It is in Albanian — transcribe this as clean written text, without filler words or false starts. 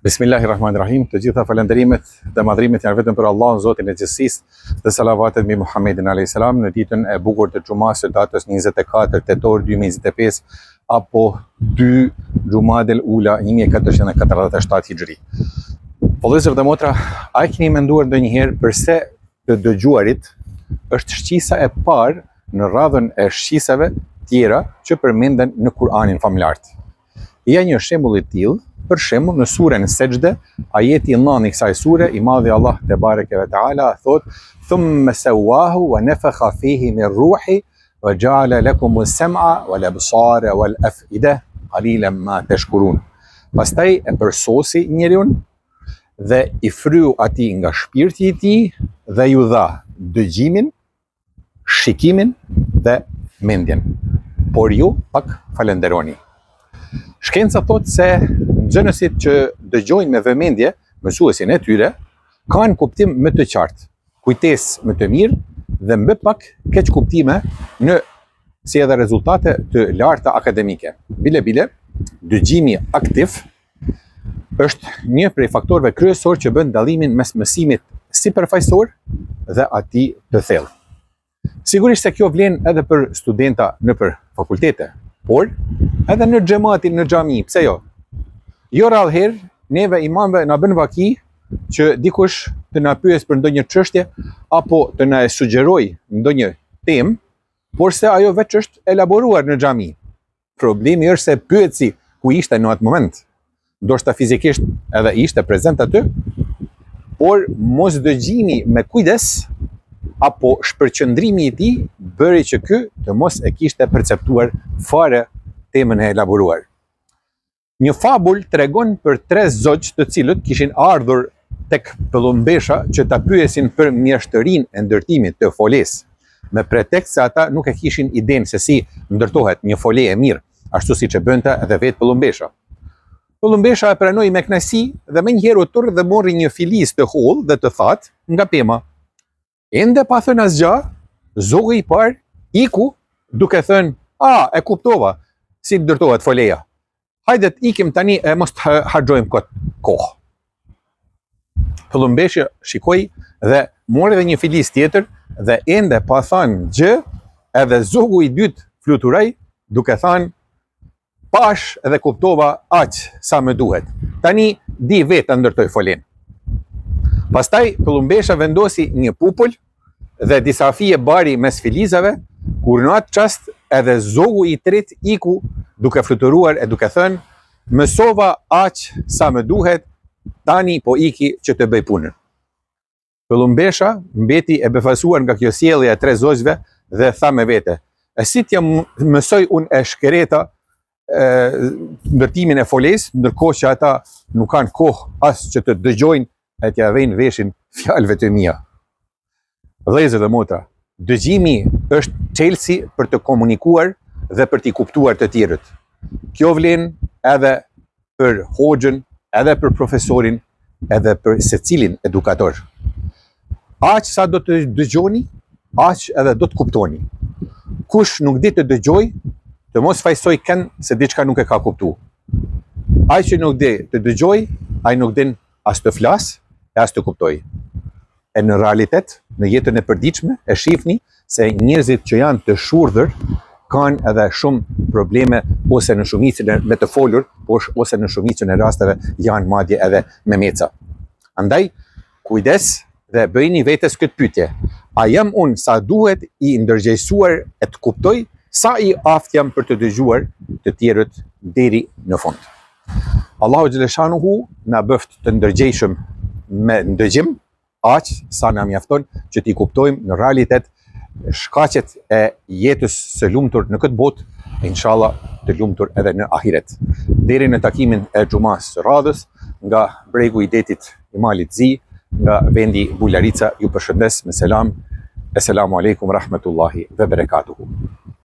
Bismillahirrahmanirrahim. Të gjitha falënderimet dhe madhrimet janë vetëm për Allahun, Zotin e gjithësisë, dhe salavatet mbi Muhammedin alayhis salam në ditën e bukur të xumas së datës 24 tetor 2025 apo 2 Xumadel Ula 1447 Hijri. Vëllezër dhe motra, a keni menduar ndonjëherë përse të dëgjuarit është shqisa e parë në radhën e shqisave tjera që përmenden në Kur'anin familjar? Ja një shembull i tillë. Për shembull në surën Sejdë, ajeti 9 i kësaj sure, i madhi Allah te bareke ve taala thot: "Thumma sawahu wa nafakha fihi min ruhi wa ja'ala lakum as-sam'a wal absara wal af'ida qalilan ma tashkurun." Pastaj e përsosi njeriu dhe i fryu atij nga shpirti i tij dhe ju dha dëgjimin, shikimin dhe mendjen. Por ju pak falenderoni. Shkenca thot se nxënësit që dëgjojnë me vëmendje mësuesin e tyre kanë kuptim më të qartë, kujtesë më të mirë dhe më pak keq kuptime në si edhe rezultate të larta akademike. Bile, dëgjimi aktiv është një prej faktorëve kryesor që bën dallimin mes mësimit sipërfaqësor dhe atij të thellë. Sigurisht se kjo vlen edhe për studenta nëpër fakultete, por edhe në xhamatin në xhami, pse jo? Jo rallëherë neve imamëve na bën vaki që dikush të na pyes për ndonjë çështje apo të na e sugjeroj ndonjë temë, por se ajo veç është elaboruar në xhami. Problemi është se pyetësi ku ishte në atë moment, ndoshta fizikisht edhe ishte prezent aty, por mos dëgjimi me kujdes apo shpërqendrimi i tij bëri që ky të mos e kishte perceptuar fare temën e elaboruar. Një fabull tregon për 3 zogjë të cilët kishin ardhur tek pëllumbesha që ta pyesin për mjeshtërinë e ndërtimit të folesë, me pretekst se ata nuk e kishin idenë se si ndërtohet një fole e mirë, ashtu siç e bënte edhe vetë pëllumbesha. Pëllumbesha e pranoi me kënaqësi dhe menjëherë u turr dhe morri një filis të hollë dhe të thatë nga pema. Ende pa thënë asgjë, zogë i parë iku duke thënë: "A, e kuptova si ndërtohet foleja. Hajdet ikim tani e mos të harxojmë kot kohë." Pëllumbeshi shikoi dhe mori edhe një filis tjetër dhe ende pa thënë gjë, edhe zogu i dytë fluturoi duke thënë: "Pash edhe kuptova aq sa më duhet. Tani di vetë ta ndërtoj folen." Pastaj pëllumbesha vendosi një pupull dhe disa fije bari mes filizave, kur në atë çast edhe zogu i tretë iku duke fluturuar e duke thënë: "Mësova aq sa më duhet, tani po iki që të bëj punën." Pëllumbesha mbeti e befasuar nga kjo sjellje e 3 zogjve dhe tha me vete: "E si t'ja mësoj unë e shkereta ndërtimin e folesë, ndërkohë që ata nuk kanë kohë as që të dëgjojnë e t'ja vejnë veshin fjalëve të mia." Vëllezër dhe motra, dëgjimi është çelësi për të komunikuar dhe për t'i kuptuar të tjerët. Kjo vlen edhe për hoxhën, edhe për profesorin, edhe për secilin edukator. Aq sa do të dëgjoni, aq edhe do të kuptoni. Kush nuk di të dëgjoj, të mos fajsoj kënd se diçka nuk e ka kuptu. Ai që nuk di të dëgjoj, ai nuk din as të flas e as të kuptoj. E në realitet, në jetën e përditshme, e shihni se njerëzit që janë të shurdhër kanë edhe shumë probleme ose në shumicën me të folur, ose në shumicën e rasteve janë madje edhe me meca. Andaj, kujdes dhe bëjni vetes këtë pyetje: a jam unë sa duhet i ndërgjegjësuar e të kuptoj, sa i aftë jam për të dëgjuar të tjerët deri në fund? Allahu xhaleshanuhu na bëft të ndërgjegjshëm me ndëgjim, aq sa na mjafton që t'i kuptojmë në realitet shkaqet e jetës së lumtur në këtë botë, inshallah të lumtur edhe në ahiret. Deri në takimin e xumas së radhës, nga bregu i detit i malit Zi, nga vendi Bularica, ju përshëndes me selam. Esselamu alaikum rahmetullahi ve berekatuhu.